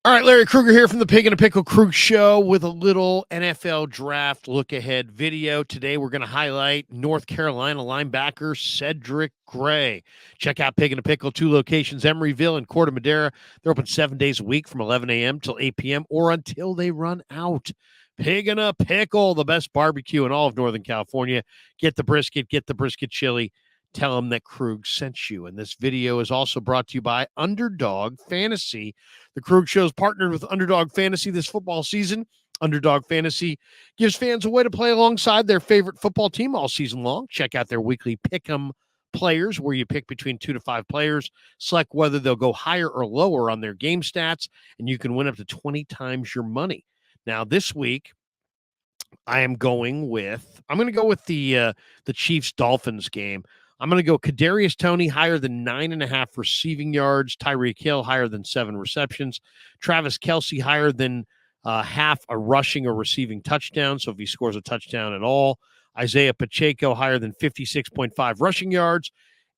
All right, Larry Krueger here from the Pig and a Pickle Krug Show with a little NFL draft look ahead video. Today, we're going to highlight North Carolina linebacker Cedric Gray. Check out Pig and a Pickle, two locations, Emeryville and Corte Madera. They're open 7 days a week from 11 a.m. till 8 p.m. or until they run out. Pig and a Pickle, the best barbecue in all of Northern California. Get the brisket chili. Tell them that Krug sent you. And this video is also brought to you by Underdog Fantasy. The Krug Show's partnered with Underdog Fantasy this football season. Underdog Fantasy gives fans a way to play alongside their favorite football team all season long. Check out their weekly Pick'em players, where you pick between 2 to 5 players, select whether they'll go higher or lower on their game stats, and you can win up to 20 times your money. Now, this week, I'm going to go with the Chiefs Dolphins game. I'm going to go Kadarius Toney higher than 9.5 receiving yards, Tyreek Hill higher than 7 receptions, Travis Kelce higher than half a rushing or receiving touchdown. So if he scores a touchdown at all, Isaiah Pacheco higher than 56.5 rushing yards,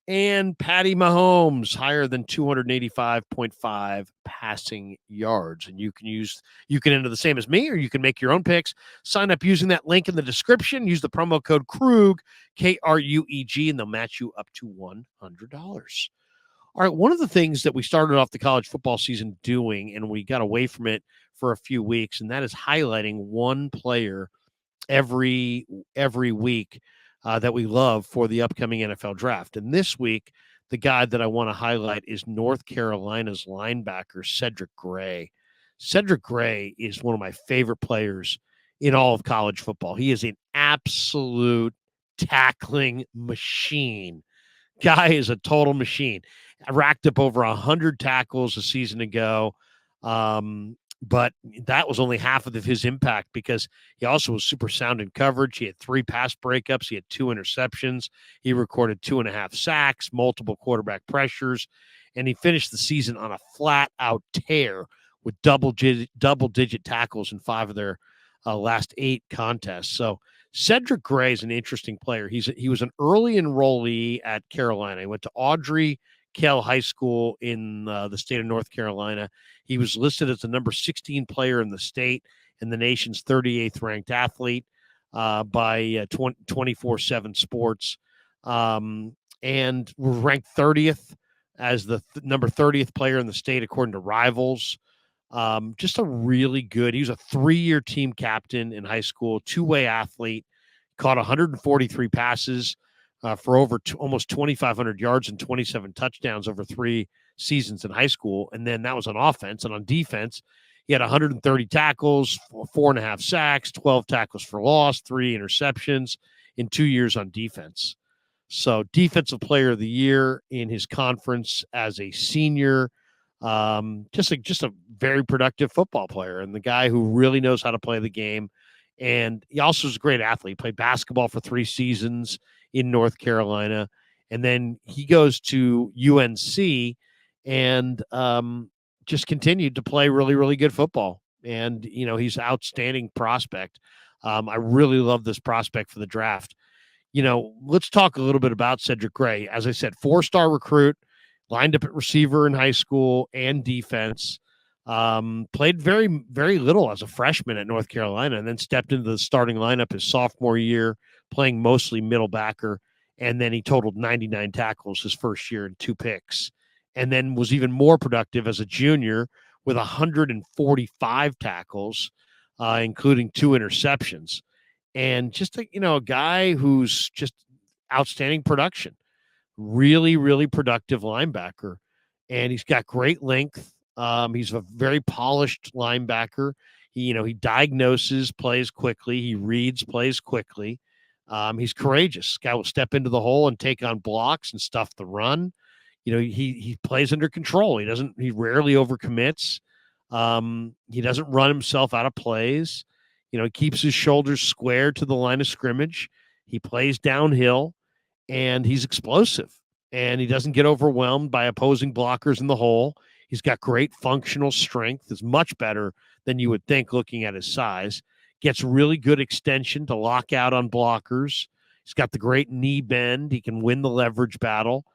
and Patty Mahomes higher than 285.5 passing yards. And you can enter the same as me, or you can make your own picks. Sign up using that link in the description. Use the promo code Krug, K-R-U-E-G, and they'll match you up to $100. All right, one of the things that we started off the college football season doing, and we got away from it for a few weeks, and that is highlighting one player every week that we love for the upcoming NFL draft. And this week, the guy that I want to highlight is North Carolina's linebacker, Cedric Gray. Cedric Gray is one of my favorite players in all of college football. He is an absolute tackling machine. Guy is a total machine. I racked up over 100 tackles a season ago. But that was only half of his impact, because he also was super sound in coverage. He had 3 pass breakups. He had 2 interceptions. He recorded 2.5 sacks, multiple quarterback pressures, and he finished the season on a flat-out tear with double-digit tackles in 5 of their last 8 contests. So Cedric Gray is an interesting player. He was an early enrollee at Carolina. He went to Audrey Kell High School in the state of North Carolina. He was listed as the number 16 player in the state and the nation's 38th ranked athlete by 24/7 Sports, and was ranked 30th as the number 30th player in the state according to Rivals. Just a really good. He was a 3-year team captain in high school, 2-way athlete, caught 143 passes for over almost 2,500 yards and 27 touchdowns over 3 seasons in high school. And then that was on offense. And on defense, he had 130 tackles, 4.5 sacks, 12 tackles for loss, 3 interceptions in 2 years on defense. So defensive player of the year in his conference as a senior. Just a very productive football player, and the guy who really knows how to play the game. And he also is a great athlete. He played basketball for 3 seasons in North Carolina, and then he goes to UNC and just continued to play really, really good football. And, he's an outstanding prospect. I really love this prospect for the draft. Let's talk a little bit about Cedric Gray. As I said, 4-star recruit, lined up at receiver in high school and defense. Played very, very little as a freshman at North Carolina, and then stepped into the starting lineup his sophomore year, playing mostly middle backer. And then he totaled 99 tackles his first year and 2 picks. And then was even more productive as a junior with 145 tackles, including 2 interceptions. And just a guy who's just outstanding production. Really, really productive linebacker. And he's got great length. He's a very polished linebacker. He diagnoses, plays quickly. He reads, plays quickly. He's courageous. Guy will step into the hole and take on blocks and stuff the run. He plays under control. He rarely overcommits. He doesn't run himself out of plays. He keeps his shoulders square to the line of scrimmage. He plays downhill, and he's explosive. And he doesn't get overwhelmed by opposing blockers in the hole. He's got great functional strength. Is much better than you would think looking at his size. Gets really good extension to lock out on blockers. He's got the great knee bend. He can win the leverage battle.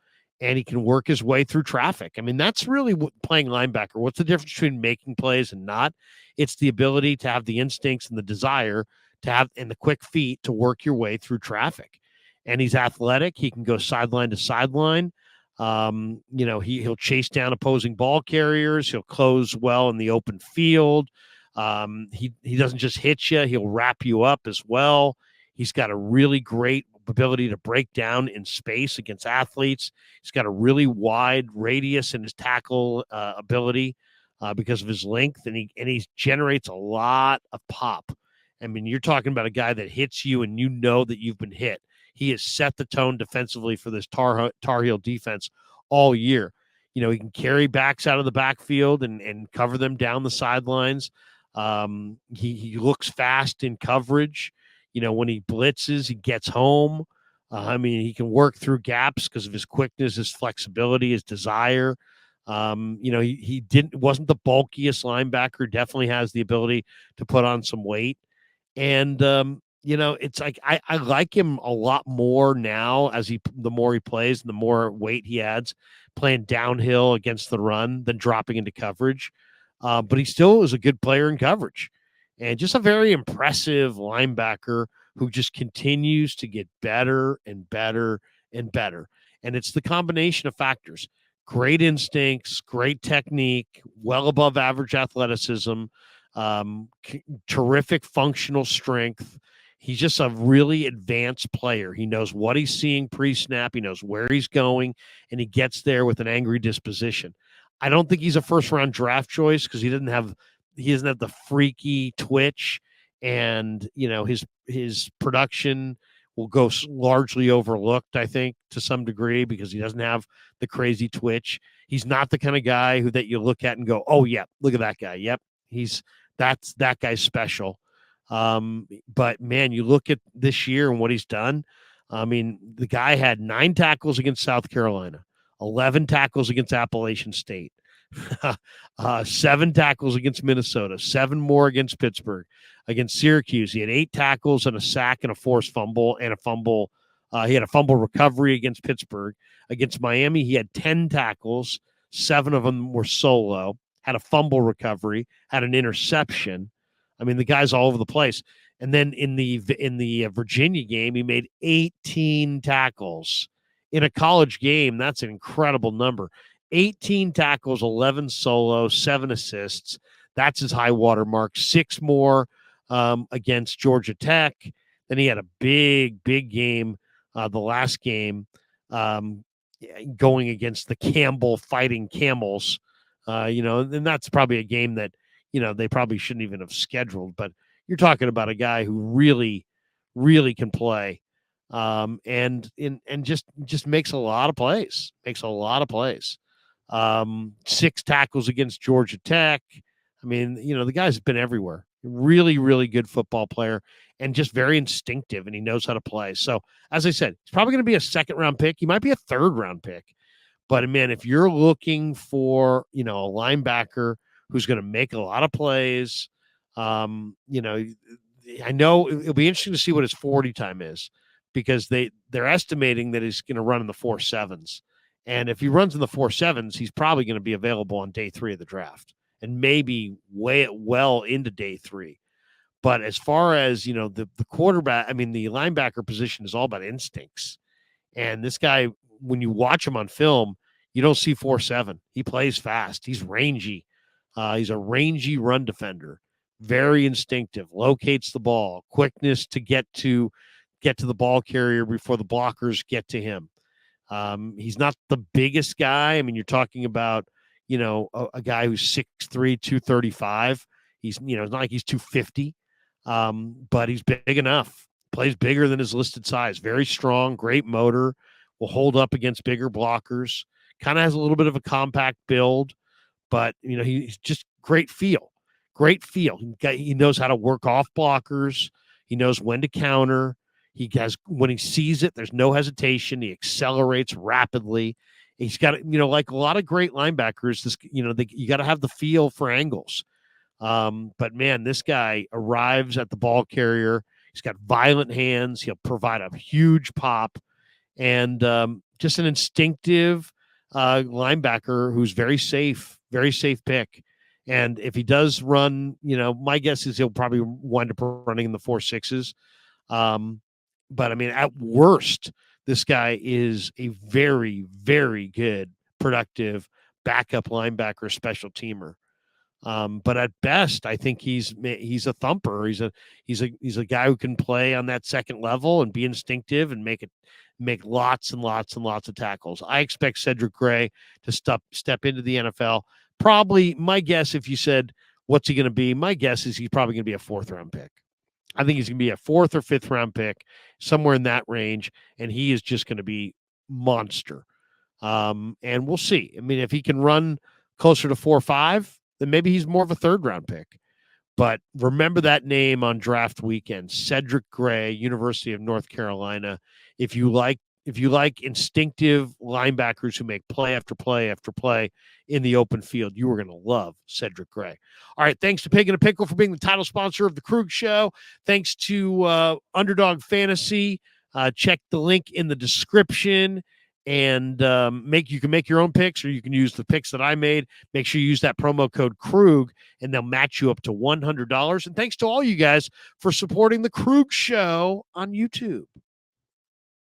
and he can work his way through traffic. I mean, that's really what playing linebacker. What's the difference between making plays and not? It's the ability to have the instincts and the desire to have and the quick feet to work your way through traffic. And he's athletic. He can go sideline to sideline. He'll chase down opposing ball carriers. He'll close well in the open field. He doesn't just hit you; he'll wrap you up as well. He's got a really great ability to break down in space against athletes. He's got a really wide radius in his tackle ability because of his length, and he generates a lot of pop. I mean, you're talking about a guy that hits you, and you know that you've been hit. He has set the tone defensively for this Tar Heel defense all year. He can carry backs out of the backfield and cover them down the sidelines. He looks fast in coverage. When he blitzes, he gets home. He can work through gaps because of his quickness, his flexibility, his desire. He wasn't the bulkiest linebacker, definitely has the ability to put on some weight. And, it's like I like him a lot more now the more he plays and the more weight he adds playing downhill against the run than dropping into coverage. But he still is a good player in coverage and just a very impressive linebacker who just continues to get better and better and better. And it's the combination of factors: great instincts, great technique, well above average athleticism, terrific functional strength. He's just a really advanced player. He knows what he's seeing pre-snap. He knows where he's going, and he gets there with an angry disposition. I don't think he's a first-round draft choice because he doesn't have the freaky twitch, and his production will go largely overlooked, I think, to some degree because he doesn't have the crazy twitch. He's not the kind of guy that you look at and go, "Oh yeah, look at that guy. Yep, that guy's special." But man, you look at this year and what he's done. I mean, the guy had 9 tackles against South Carolina, 11 tackles against Appalachian State, 7 tackles against Minnesota, 7 more against Pittsburgh, against Syracuse. He had 8 tackles and a sack and a forced fumble and a fumble. He had a fumble recovery against Pittsburgh. Against Miami, he had 10 tackles. 7 of them were solo, had a fumble recovery, had an interception. I mean, the guy's all over the place. And then in the Virginia game, he made 18 tackles in a college game. That's an incredible number. 18 tackles, 11 solo, 7 assists. That's his high water mark. 6 more against Georgia Tech. Then he had a big game, the last game, going against the Campbell Fighting Camels. And that's probably a game that they probably shouldn't even have scheduled, but you're talking about a guy who really, really can play, and just makes a lot of plays. 6 tackles against Georgia Tech. I mean, the guy's been everywhere. Really, really good football player and just very instinctive, and he knows how to play. So, as I said, he's probably going to be a 2nd-round pick. He might be a 3rd-round pick. But, man, if you're looking for, a linebacker who's going to make a lot of plays, I know it'll be interesting to see what his 40 time is because they're estimating that he's going to run in the 4.7s. And if he runs in the 4.7s, he's probably going to be available on day 3 of the draft and maybe well into day 3. But as far as, the quarterback, I mean, the linebacker position is all about instincts. And this guy, when you watch him on film, you don't see 4.7. He plays fast. He's rangy. He's a rangy run defender, very instinctive, locates the ball, quickness to get to the ball carrier before the blockers get to him. He's not the biggest guy. I mean, you're talking about, a guy who's 6'3", 235. He's, it's not like he's 250, but he's big enough. Plays bigger than his listed size. Very strong, great motor, will hold up against bigger blockers. Kind of has a little bit of a compact build, but he's just great feel. He knows how to work off blockers. He knows when to counter. When he sees it, there's no hesitation. He accelerates rapidly. He's got, like a lot of great linebackers, you got to have the feel for angles. But man, this guy arrives at the ball carrier. He's got violent hands. He'll provide a huge pop. and just an instinctive linebacker who's very safe pick. And if he does run, my guess is he'll probably wind up running in the 4.6s. But I mean, at worst, this guy is a very, very good, productive backup linebacker, special teamer. But at best, I think he's a thumper. He's a guy who can play on that second level and be instinctive and make lots and lots and lots of tackles. I expect Cedric Gray to step into the NFL. Probably, my guess, if you said what's he going to be, my guess is he's probably going to be a 4th-round pick. I think he's going to be a 4th or 5th-round pick, somewhere in that range, and he is just going to be monster. And we'll see. I mean, if he can run closer to 4.5, then maybe he's more of a 3rd-round pick. But remember that name on draft weekend, Cedric Gray, University of North Carolina. If you like instinctive linebackers who make play after play after play in the open field, you are going to love Cedric Gray. All right, thanks to Pig and a Pickle for being the title sponsor of the Krug Show. Thanks to Underdog Fantasy. Check the link in the description. And you can make your own picks, or you can use the picks that I made. Make sure you use that promo code Krug, and they'll match you up to $100. And thanks to all you guys for supporting the Krug Show on YouTube.